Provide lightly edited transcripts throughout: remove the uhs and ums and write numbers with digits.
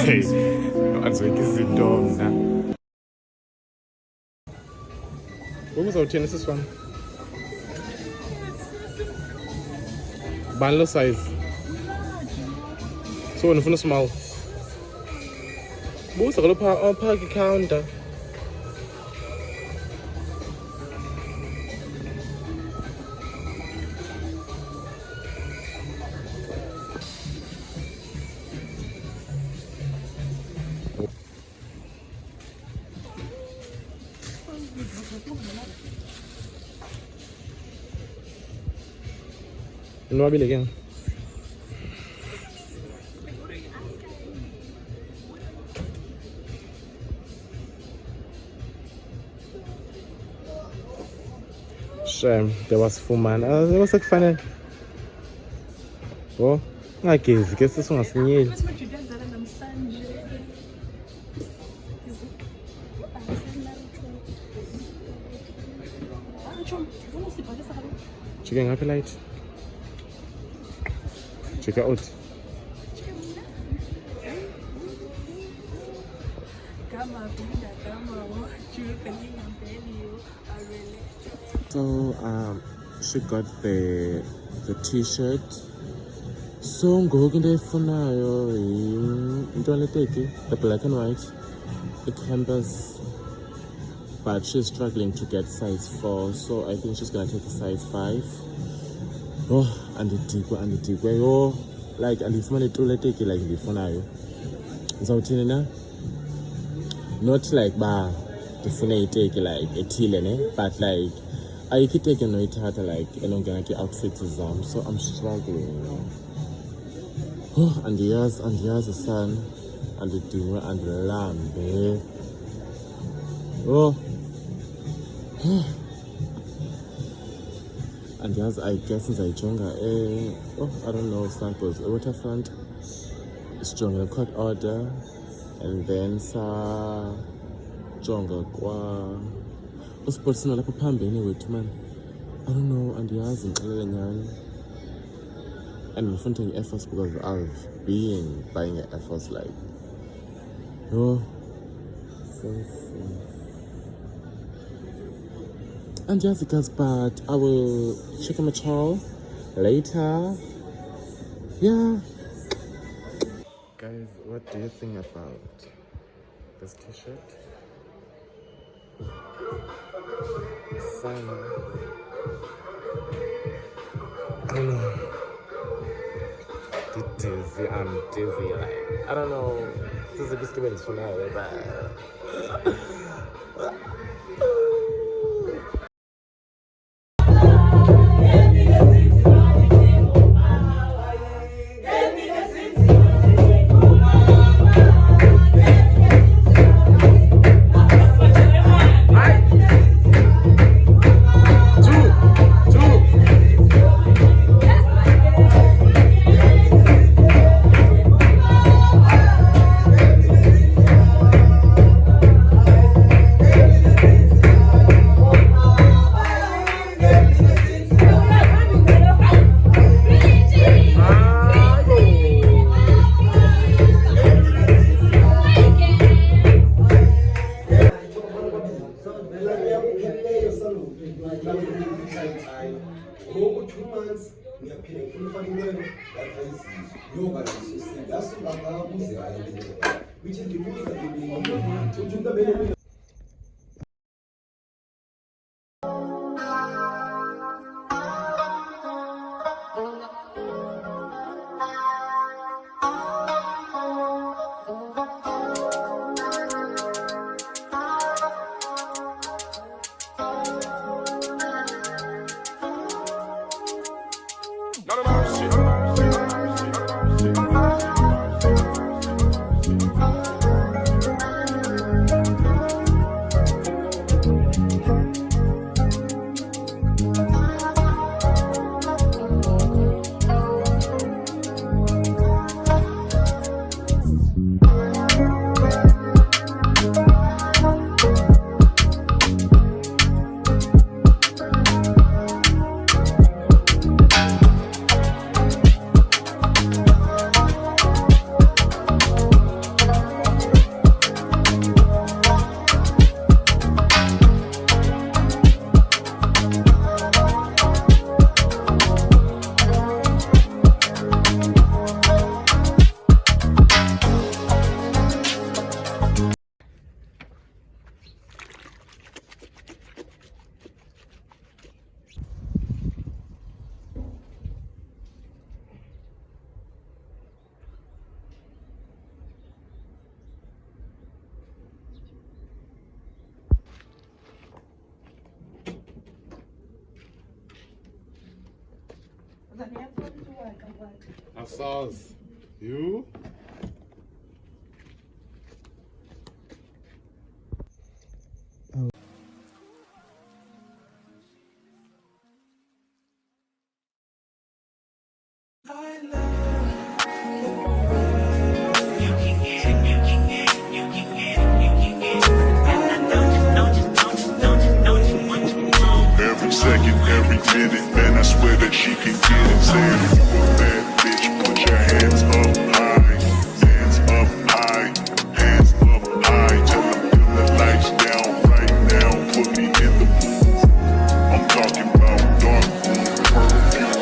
Anzweke izinto mna. Uzawuthini siswam? Bani lo size? So wena ufuna small? Buza kalo phaka counter. Nwabile ke. Shame, there was fumana. There was kufanele. Oh, ngagezi ke sesingasinyeli. Chike ngaphi light? Check out. So she got the t-shirt. So ngoku into efunayo into leteki, the black and white, the campus, but she's struggling to get size 4, so I think she's gonna take a size 5. Oh, andidikwe yo, like andifumane tu leteki like ndifunayo. Ngizawuthini na? Not like ba ndifune iteki like ethile ne, but like ayikho iteki noyithatha like enongena ki-outfits zam, so I'm struggling. Oh, andiyazi son, andidinwe andilambe. Oh. And yes, I guess ngizayijonga I don't know, samples waterfront sijonge court order, and then sajonga kwa usportsina lapho phambili wethu man. I don't know, andiyazi ngixelele nyani. And ngifuna uthenga i-Air Force because I've been buying an Air Force like and yes, guys, but I will check on my child later. Yeah. Guys, what do you think about this t-shirt? Sana. I don't know. I'm dizzy. Like, I don't know. This is a biscuit for now, but. Asaz, you? Every second, every minute, man, I swear that she can get it. Saying if you a bad bitch, put your hands up high, hands up high, hands up high. Tell them dim the lights down right now, put me in the mood. I'm talking about dark room perfume.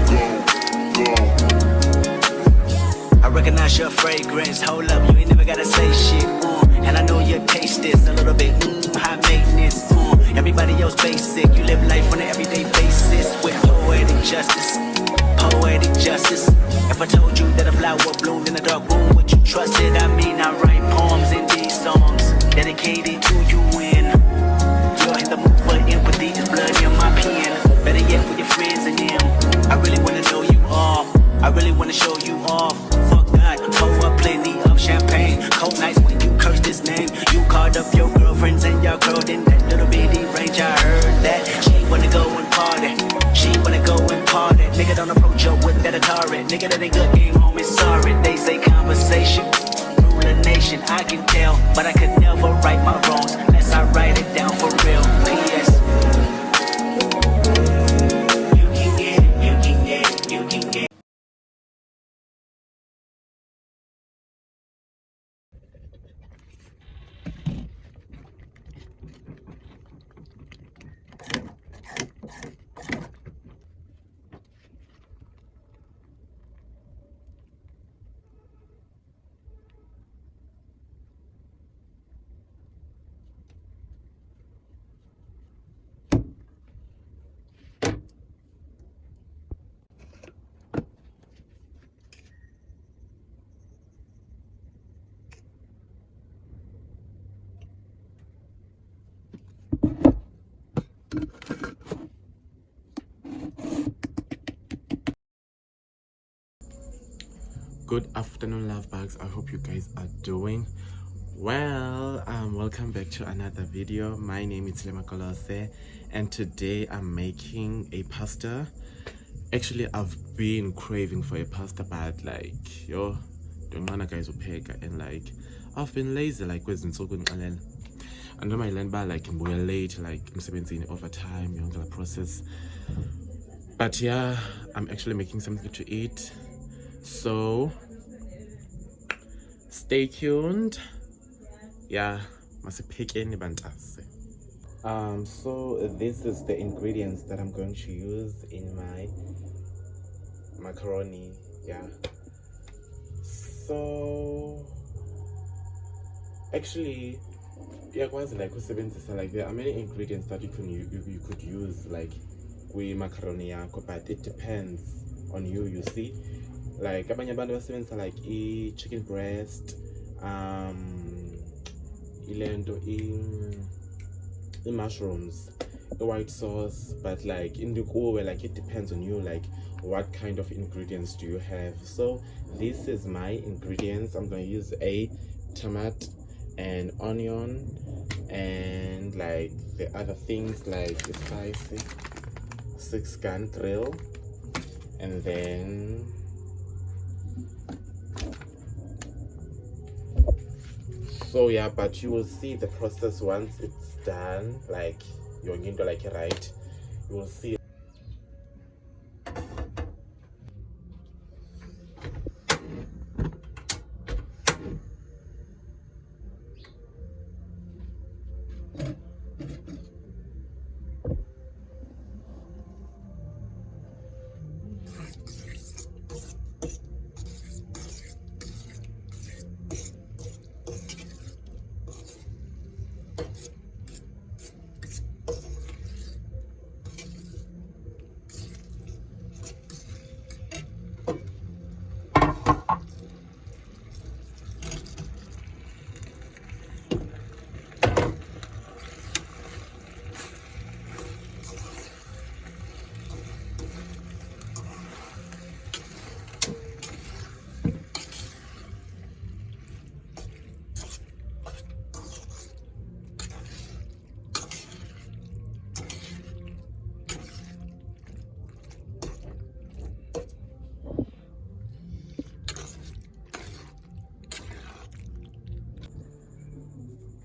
Go, go. I recognize your fragrance. Hold up, you ain't never gotta say shit. And I know your taste is a little bit high maintenance. Everybody else basic. You live life on an everyday basis with poetic justice. Poetic justice. If I told you that a flower bloomed in a dark room, would you trust it? I mean, I write poems in these songs dedicated to you when you're in the mood for empathy. There's blood in my pen. Better yet, with your friends and them. I really wanna know you all. I really wanna show you off. Fuck that, pour up plenty of champagne. Cold nights when you curse this name. You called up your girlfriends and your girl in that little bitty range. I heard that she wanna go and party. She wanna go and party. Nigga, don't approach her with that Atari. Nigga, that ain't good game, homie, sorry. They say conversation rule a nation. I can tell, but I could never right my wrongs unless I write it down for real. P.S. You can get it, you can get it, you can get it. Good afternoon, love bugs. I hope you guys are doing well. Welcome back to another video. My name is Lema Kolose, and today I'm making a pasta. Actually, I've been craving for a pasta, but like, yo, don't wanna guys upeka, and like, I've been lazy, like, with and then my land by like I'm late, like I'm 17 overtime, younger process. But yeah, I'm actually making something to eat. So stay tuned. Yeah, must pick any bantase. So this is the ingredients that I'm going to use in my macaroni. Yeah. So actually, yeah, quite like like there are many ingredients that you could use like with macaroni, but it depends on you. You see, like abanye abantu basebenzisa like chicken breast, ilento mushrooms, the white sauce, but like in the kuwe, like it depends on you, like what kind of ingredients do you have. So this is my ingredients. I'm going to use a tomato and onion and like the other things like the spicy 6-gun grill, and then so yeah, but you will see the process once it's done, like you're going to like it right, you will see.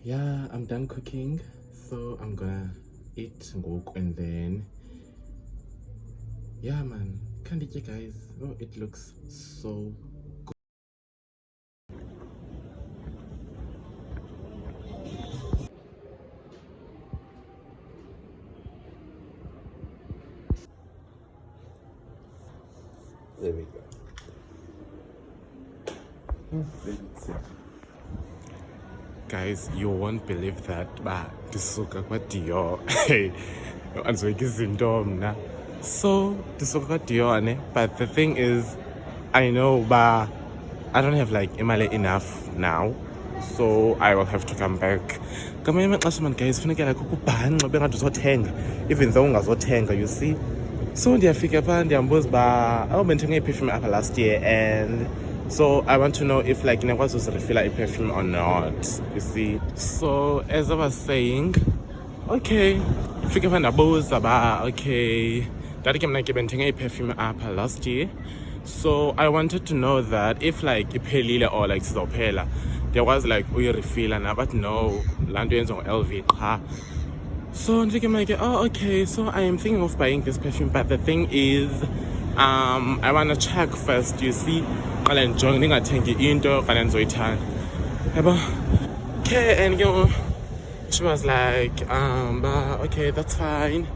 yeah, I'm done cooking, so I'm gonna eat ngok and then yeah man, can't eat, guys. Oh, it looks so good. There we go. Guys, you won't believe that, but ndisuka kwa-Dior. Andizoyika izinto mna. So ndisuka kwa-Dior ne, but the thing is I know but I don't have like imali enough now, so I will have to come back. Ngamanye amaxesha man guys funeka like ukubhanxa bengathi uzothenga even though ungazothenga, you see. So ndiyafika phaa ndiyambuza uba bendithenge i-perfume apha last year, and so I want to know if like ndiyakwazi uzirefila i-perfume or not, you see. So as I was saying, okay, fika phaa ndabuza ba okay, ndathi ke mna ke bendithenge i-perfume apha last year, so I wanted to know that if like iphelile or like sizawuphela ndiyakwazi like uyirefila na, but no, laa nto yenziwa ngu-LV qha. So oh okay, so I am thinking of buying this perfume, but the thing is I want to check first, you see. Qale ndijonge ndingathengi into kanti ndizoyithanda, yabo. Okay, and she was like but okay, that's fine.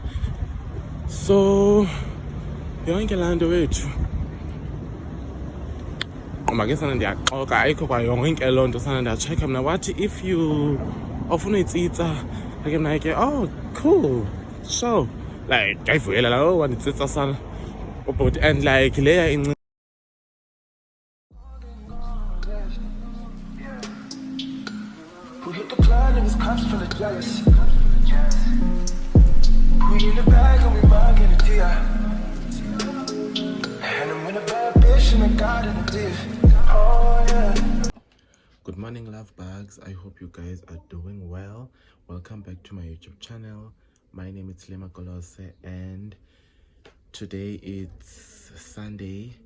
So yonke laa nto wethu make sana ndiyaxoka, ayikho kwayonke loo nto. Sana ndiyatshekha mna, wathi if you ofuna uyitsitsa like mna ke oh cool, so like ndayivuyelela oh wanditsitsa sana ubhuti, and like leya inci We hit the club and it's cops full of jealous. We in the bag and we mugging the deal. And I'm with a bad bitch and I got in the deal. Oh yeah. Good morning, love bags. I hope you guys are doing well. Welcome back to my YouTube channel. My name is Lema Kolose, and today it's Sunday.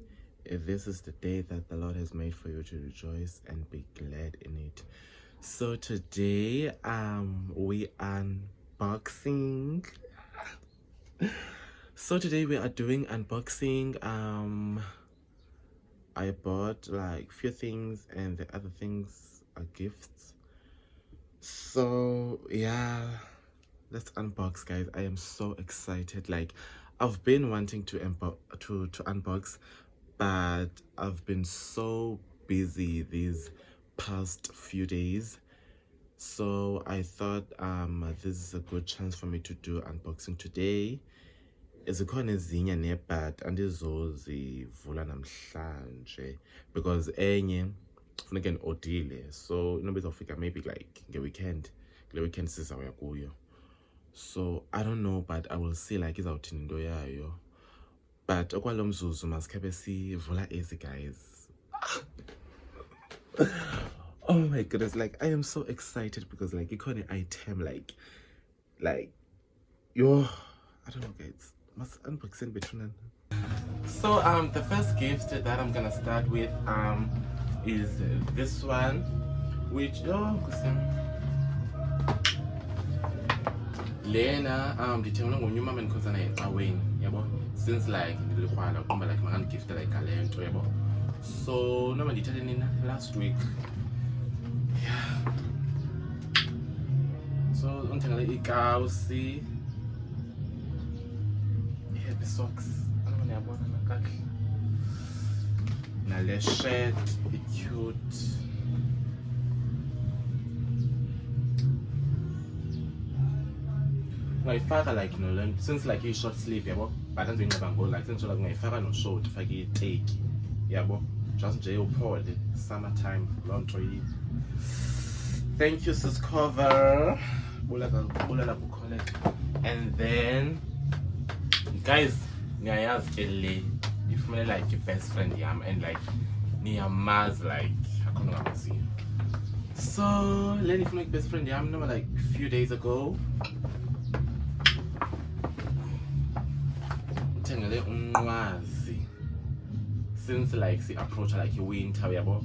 This is the day that the Lord has made for you to rejoice and be glad in it. So today we unboxing. So today we are doing unboxing. I bought like few things and the other things are gifts. So yeah, let's unbox, guys. I am so excited. Like I've been wanting to unbox, but I've been so busy these past few days. So I thought this is a good chance for me to do unboxing today. Zikhona ezinye ne but andizozivula namhlanje because enye funeka ndiodile, so inoba izawufika maybe like ngeweekend, kule weekend sizawuya kuyo. So I don't know, but I will see like izawuthini into yayo, but okwalo mzuzu masikhabe sivula ezi, guys. Oh my goodness, like I am so excited because like ikhona item like yo, I don't know, guys. Must unboxing between. So the first gift that I'm gonna start with is this one, which Lena ndithengwe ngonyuma mendikhonza naye ecaweni, yabo, since like ndilikrwala uqomba like gift like ngalento, yabo. So noba ndithathe nina last week, yeah. So undithengele ikawusi, the socks, nale shirt, cute. Ngayifaka like no, since like a short sleeve, yabo, but then go like since like ngayifaka no short, fake take, yabo, just nje uphole summertime long tree. Thank you, sis cover. And then guys, niyayazi ke le ifumene like best friend yam, and like niyamazi like akhona ngamaziyo. So le ifumene best friend yam no like few days ago. Uthengele unqwazi since like si approach like winter, yabo.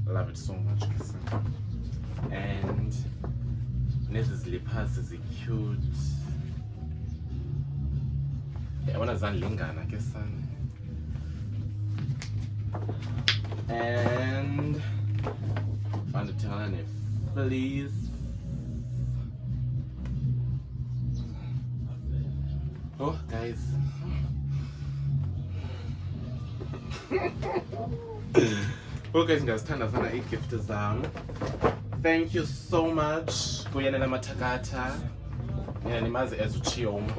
Love it so much. and nezi slippers zi-cute. Yabona zandilingana ke sana. And bandithengana ne-fleece. Oh guys. Oh guys, ndiyazithanda sana ii-gift zam. Thank you so much kuyena namathakatha. Yena nimazi as uChioma.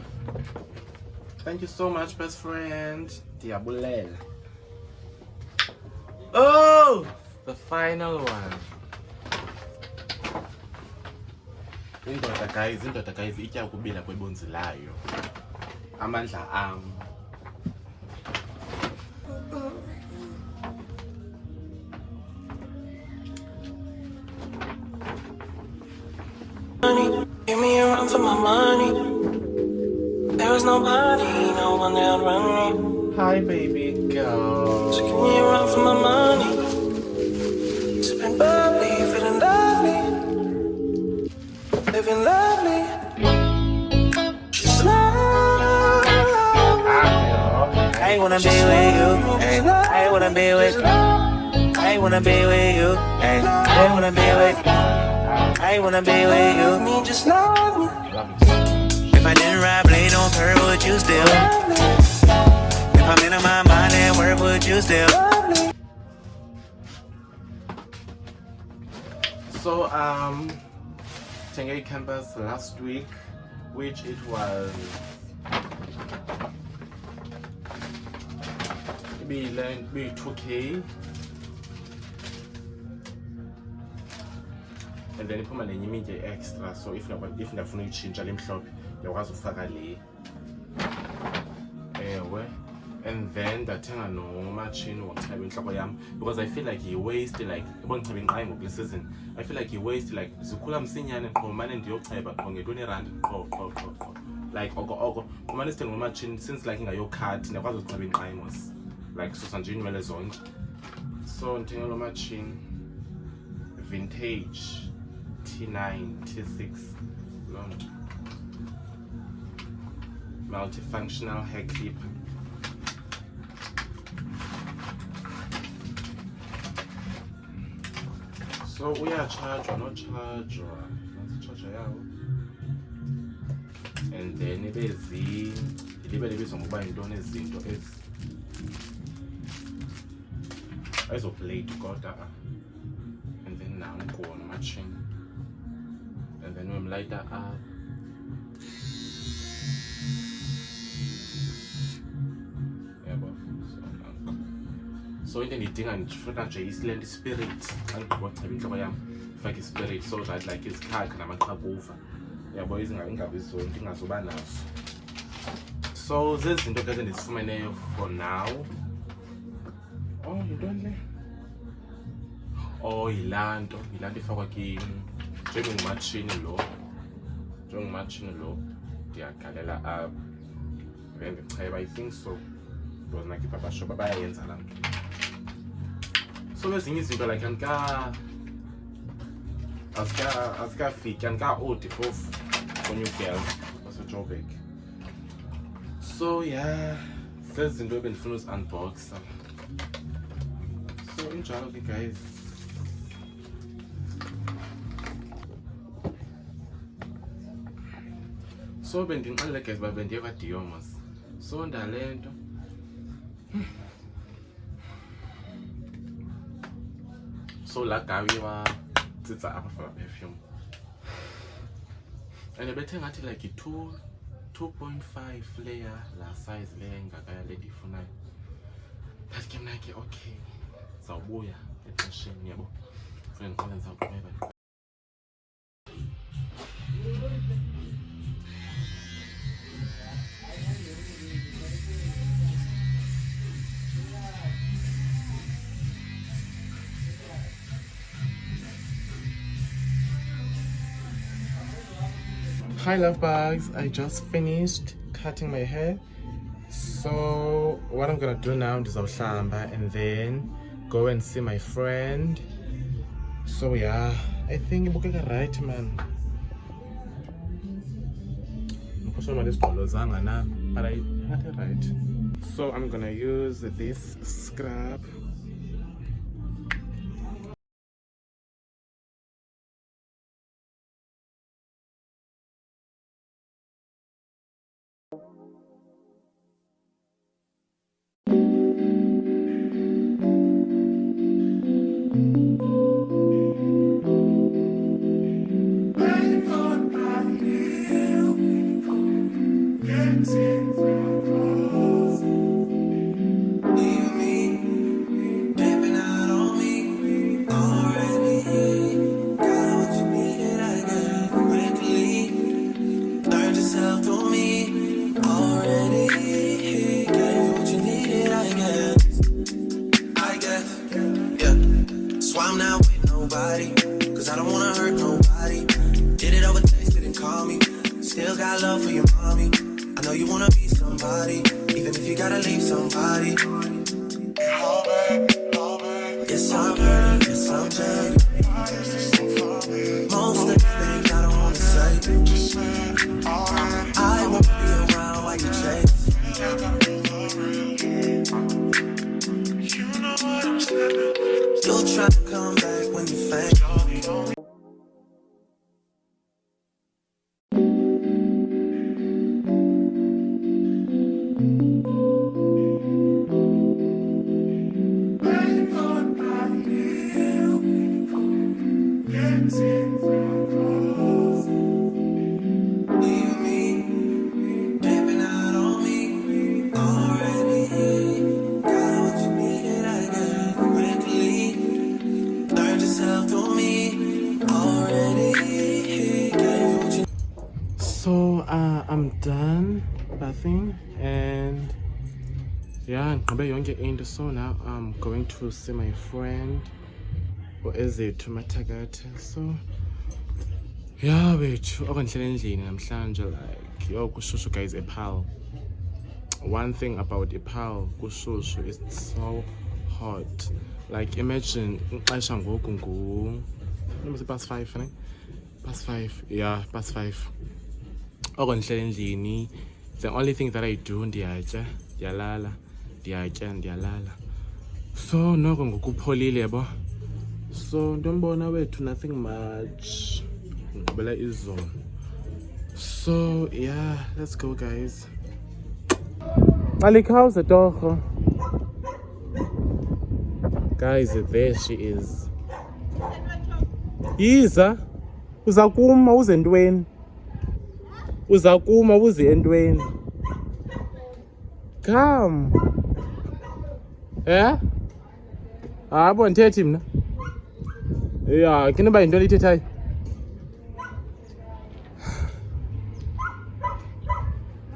Thank you so much, best friend. Ndiyabulela. Oh, the final one. Indoda guys itya ukubila kwebunzi layo. Amandla am. Give me a run for my money. There was nobody, no one that would run me. Hi, baby girl. So give me a run for my money. Sipping bubbly, feeling lovely. Living lovely. Just love. I wanna be with you. Ay, I wanna be with you. I wanna be with you. Ay, I wanna be with you. I wanna be with you. Me, just love me. If I didn't ride blade on her, would you still? If I'm in my mind at work, would you still? So Tengay campus last week, which it was be 2K. And then iphuma lenye iminye extra, so if ndafuna uyitshintsha le mhlophe ndiyakwazi ufaka le ewe. And then ndathenga nomatshini wokucheba intloko yam because I feel like yi-waste, like ibona ndicheba inqayi ngokule season. I feel like yi-waste, like zikhula msinyane qho mane ndiyocheba qho nge-20 qho like oko umane sithenge nomatshini since like ingayokhathi ndiyakwazi ukucheba inqayi mos like susa nje iinwele zonke. So ndithenge lo matshini vintage T9, T6, long multifunctional hair clip. So we are charger, not charger. That's charger yawo. And then libe libizwa ngokuba yintoni ezinto ezi ayizoplate kodwa. And then now go on matching. And then we light that up. Yeah, so into ndidinga ndifuna nje isilent spirit andigqiba intloko yam fake spirit so that like izikhakha namaqhakuva yabo ingabi zonke ingazoba nazo. So zezi zinto ke endizifumeneyo for now. Oh, yintoni le? Oh, yilaa nto ifakwa njengomatshini lo ndiyagalela apha then ndicheba. I think so because nakhipha abashoba bayayenza laa nto. So ezinye izinto like azikafiki andika-odi phofu for-new girl waseJoburg. So yeah, zezi zinto ebendifuna uzi-unboxa. So injalo ke guys. So bendinqalile guys uba bendiye kwaDiomos. So ndale nto so laa gawi watsitsa apha for perfume and bethe ngathi like i-2.5 layer laa size leya ingakaya le ndiyifunayo. Ndathi ke mna ke okay zawubuya exesheni yabo funeka ndiqale ndizawuqhubeka. Hi love bugs, I just finished cutting my hair. So what I'm gonna do now is I'll shamba and then go and see my friend So yeah, I think ibukeka right man. But right. So I'm gonna use this scrub. So I'm not with nobody, cause I don't wanna hurt nobody. Did it over text, didn't call me. Still got love for your mommy. I know you wanna be somebody, even if you gotta leave somebody. Yes, I'm hurt, yes, I'm dead. Most of the things I don't wanna say. I won't be around while you chase. You'll try to come back when you faint. So I'm done bathing and yeah, ngiqobe yonke into. So now I'm going to see my friend uEzethu Mathakatha. So yeah bethu okondihlele endlini namhlanje, like yo kushushu guys ePaarl. One thing about ePaarl kushushu is so hot. Like imagine ixesha ngoku ngu past 5 ne? Past 5, yeah, past 5. Okondihlele endlini. The only thing that I do ndiyatya, ndiyalala, ndiyatya, ndiyalala. So noko ngokupholile yabo. So ntombona wethu nothing much. Ngibela izolo. So yeah, let's go guys. Malik, how's the dog? Guys, there she is. Yiza, uzakuma uze ntweni? Uzakuma uze entweni? Come. Yeah? Abo ndithethi mina. Yeah, kinoba into lithethayo.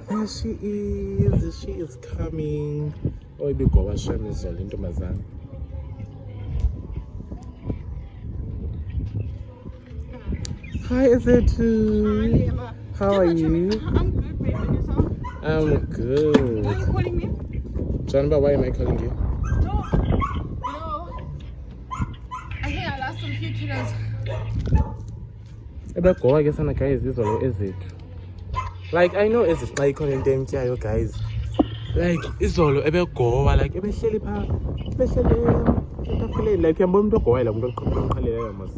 There she is. She is coming. Oh, ibigoba shem izolo intombazana. Hi, Ezethu. How are you? I'm good, babe. And yourself? I'm good. Why are you calling me? Janba, why am I calling you? No. I think I lost some few kilos. Ebegoba ke sana guys izolo Ezethu. Like I know Ezethu xa ikhona into emtyayo guys. Like izolo ebegoba like ebehleli pha. Ebehleli like uyambona umuntu ogowayo la umuntu oqhaqhaqhaleyo mos.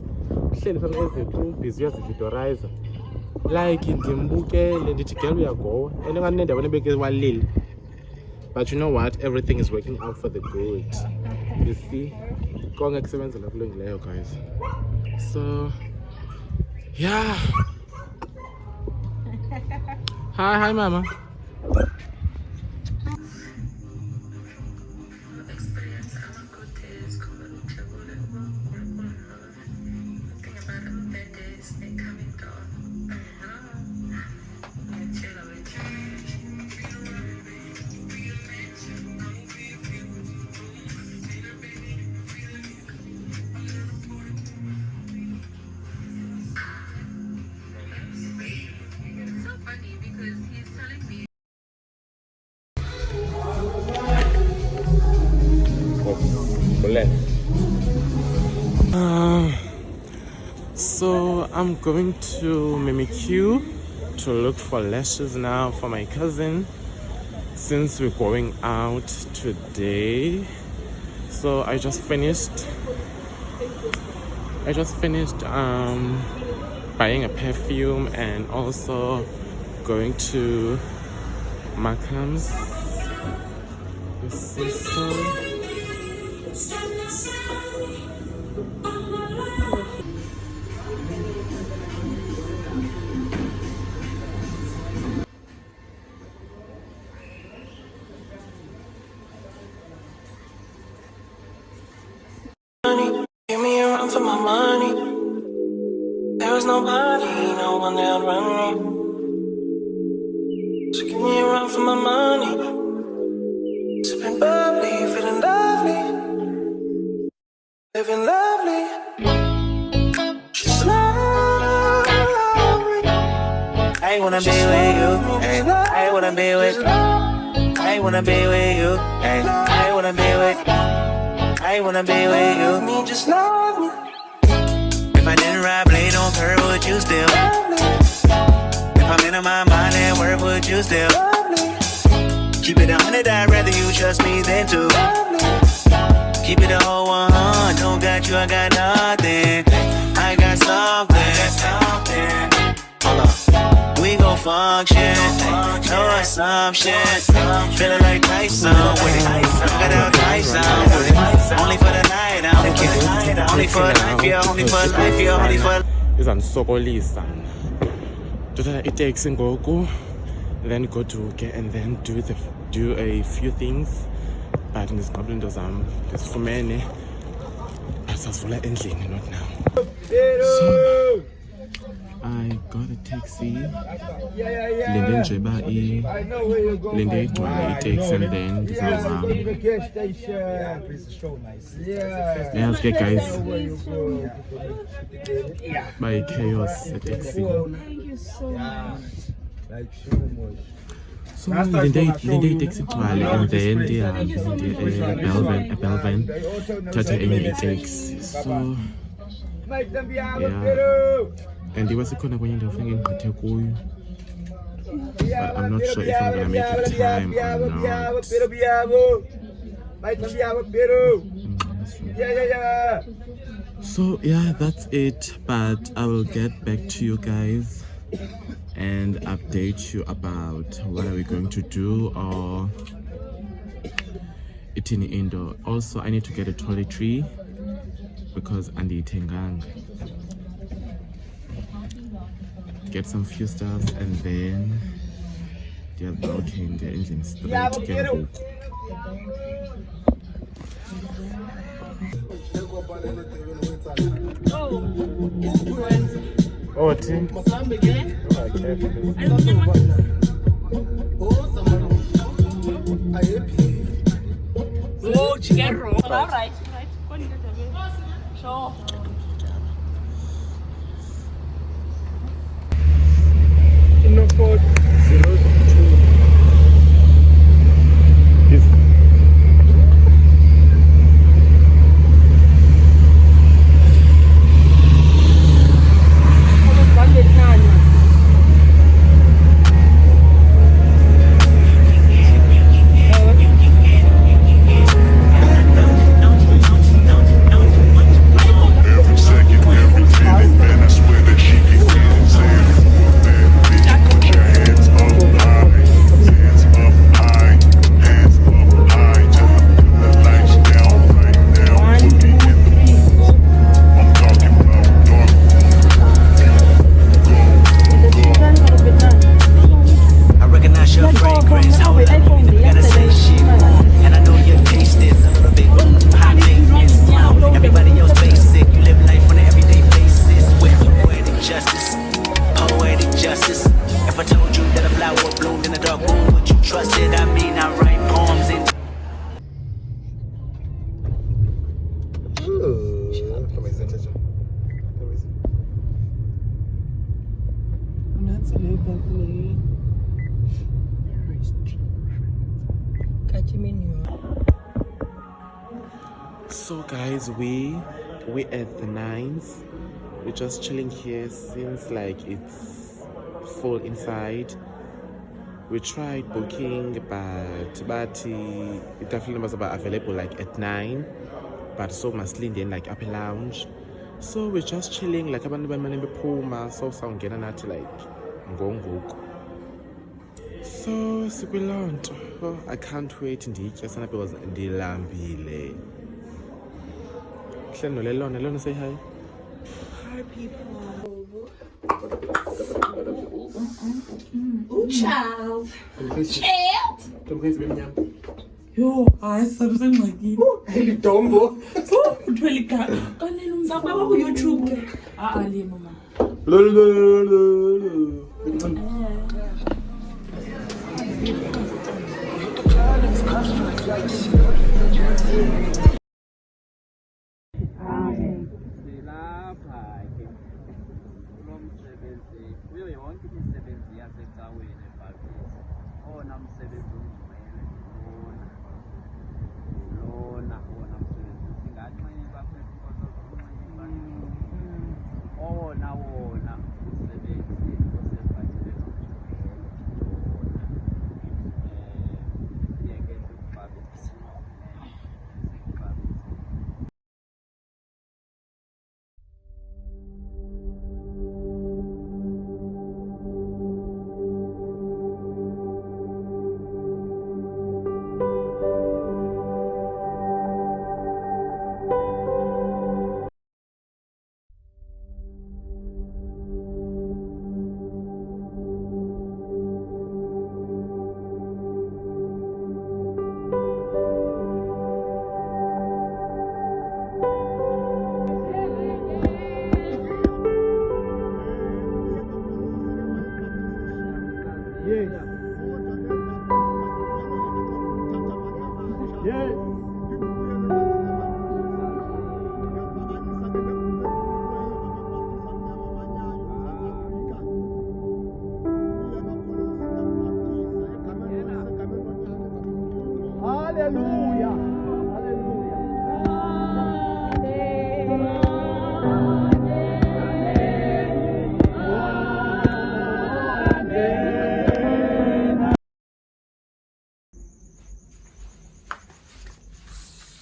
Uhleli sana Ezethu busy uyazividorize. Like ndimbukele ndithi girl uyagowa and ngani nendaweni ebeke walile. But you know what, everything is working out for the good. You see, konke kusebenzela kulungileyo guys. So yeah. Hi mama. So I'm going to Mimikyu to look for lashes now for my cousin, since we're going out today. So I just finished buying a perfume and also going to Markham's. This is so Give me a run for my money. There was nobody, no one that would run me. So give me a run for my money. Sipping bubbly, feeling lovely. Living lovely. She's lovely. I wanna be with you. Ay, I wanna be with. I wanna be with you. Ay, I wanna be with. I wanna be with you. Me, just love me. If I didn't ride blade on curve, would you still? If I'm in my mind and work, would you still? Keep it 100, I'd rather you trust me than to. Keep it a whole 100, don't got you, I got nothing. I got something. Hold up. We gon' function, no assumptions. Feeling like Tyson with it. Got out Tyson with it. Only for the night, I'm kidding. Only for life, yeah, only for life, yeah, only for. izandisokolisa ndothatha iteksi ngoku, then goduke and then do a few things, but ndizinqabile into zam ndizifumene, but sazivula endlini not now. So I got a taxi. Linde nje ba linde igcwale itaxi and then ndizawuhamba. Yes, okay guys. By chaos a taxi. So linde itaxi igcwale and then ndihambe eBelvin thathe enye itaxi. So yeah, and iwasikhona kwenye indawo funeka ndigqithe kuyo, but I'm not sure if I'm gonna make it time or not. So yeah, that's it, but I will get back to you guys and update you about what are we going to do or itini indoor. Also, I need to get a toiletry because andiyithenganga. Get some few stuff and then the engine straight ke ngoku. Oh, Tim. Oh, chicken roll. All right. Sure. Every second, every minute, man, I swear that she can get it. Saying, that bitch, put your hands up high. Hands up high. Hands up high. Turn the lights down right now. Put me in the mood. I'm talking about dark. I recognize your fragrance. Hold up, you never gotta say shit. And I know your taste is a little bit high maintenance. Everybody else basic. You live life on an everyday basis with poetic justice. Poetic justice. If I told you that a flower bloomed in a dark room, would you trust it? I mean, I write poems in. So guys, we at the Nines we're just chilling here since like it's full inside. We tried booking, but itafile numbers are available like at 9, but so must lean in like upper lounge. So we're just chilling like abantu bamane bephuma, so sawungena nathi like ngongoku. So sikwilonto. I can't wait nditya sana because ndilambile. Hlelo lelona say hi. Hi people. Ooh, child. Child. Yo, hayi sabusengxakini. Lidombo. Uthwele kanene umzakwa ku YouTube ke. Ali mama.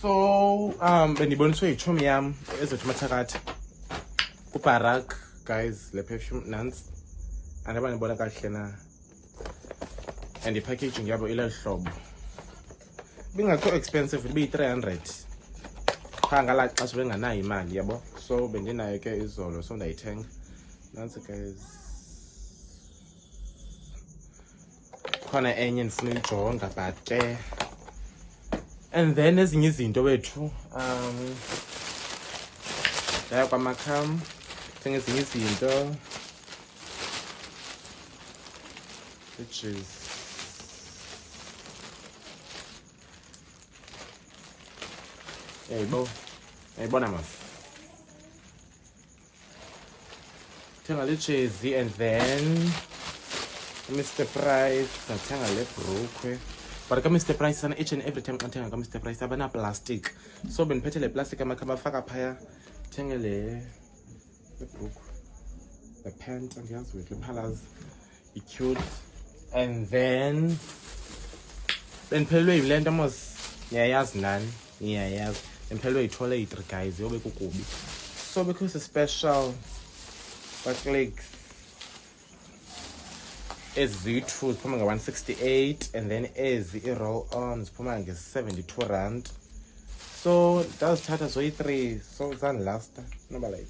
So bendiboniswe yichomi yam ezothi mathakatha kuBarak guys, le perfume nants andaba ndibona kahle na, and ipackaging yabo ile hlobo bingakho expensive, ibe yi-300 pha ngala xesha benganayo imali yabo. So bendinayo ke izolo, so ndayithenga nantsi guys. Khona enye ndifuna uyijonga but ke and then ezinye izinto wethu ndaya kwaMarkham thenga ezinye izinto which is yayibona mas thenga le jezi, and then Mr. Price ndathenga le bhrukhwe. But ka Mr. Price sana each and every time xa ndithenga ka Mr. Price abana plastic, so bendiphethe le plastic amakha bafaka phaya. Thenge le bhrukhwe, the pant andiyazi wethu lepalace i-cute, and then bendiphelelwe yile nto mos niyayazi nani, niyayazi bendiphelelwe yi-toiletry guys, yobe kukubi. So because it's special but like ezi-2 ziphuma nga-168, and then ezi i-roll on ziphuma nge-72 rand. So ndazithatha zoyi-3, so zandilasta noba like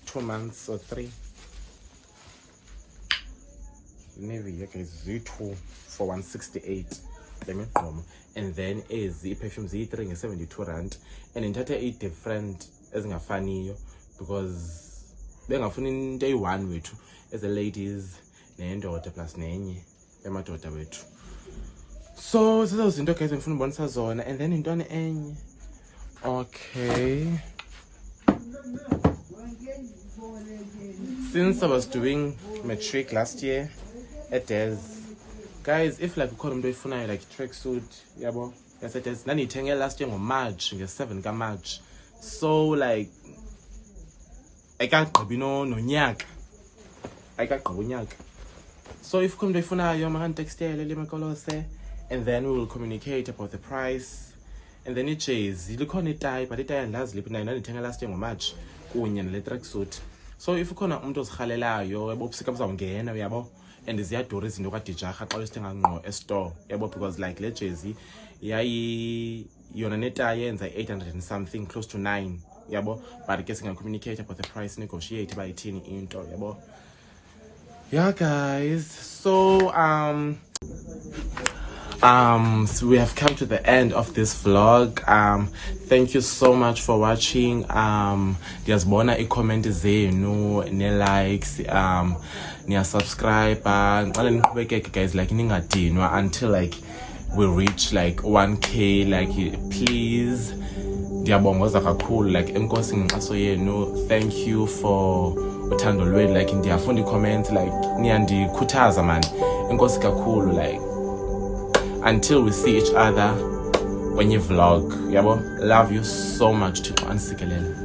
2 months or 3. Navy guys, zi-2 for 168. And then ezi i-perfume ziyi-3 nge-72 rand, and ndithathe i-different ezingafaniyo because bengafuni into eyi-1 wethu as a ladies nendoda plus nenye emadoda wethu. So zizo zinto guys endifuna ubonisa zona, and then intwana enye. Okay, since I was doing matric last year at Des, guys, if like ukhona umuntu oyifunayo like tracksuit yabo yaseDes, ndandiyithenge last year ngoMarch, nge-7 kaMarch. So like ayikagqibi nonyaka ayikagqibi unyaka. So if kumntu efunayo makanditextele limakolose, and then we will communicate about the price. And then ijezi likhona itayi, but itayi andilazi liphi nayo ndandithenga last year ngoMarch kunye nale tracksuit. So if ukhona umuntu ozirhalelayo yabo ubusika buzawungena uyabo, and ziyadura izinto kaDijarha xa usithenga ngqo estore yabo, because like le jezi yayi yona netayi yenza 800 and something, close to 9 yabo, but ke communicate about the price, negotiate by ithini into yabo. Yeah guys, so so we have come to the end of this vlog. Thank you so much for watching. Ndiyazibona i-comment zenu ne-likes, niya-subscribe. Ngicela niqhubekeke guys, like ningadinwa until like we reach like 1K, like please. Ndiyabongoza kakhulu, like enkosi ngenkxaso yenu. Thank you for uthando lwenu, like ndiyafunda i-comments, like niyandikhuthaza man, enkosi kakhulu. Like until we see each other when you vlog, yabo, love you so much. Thixo andisikelele.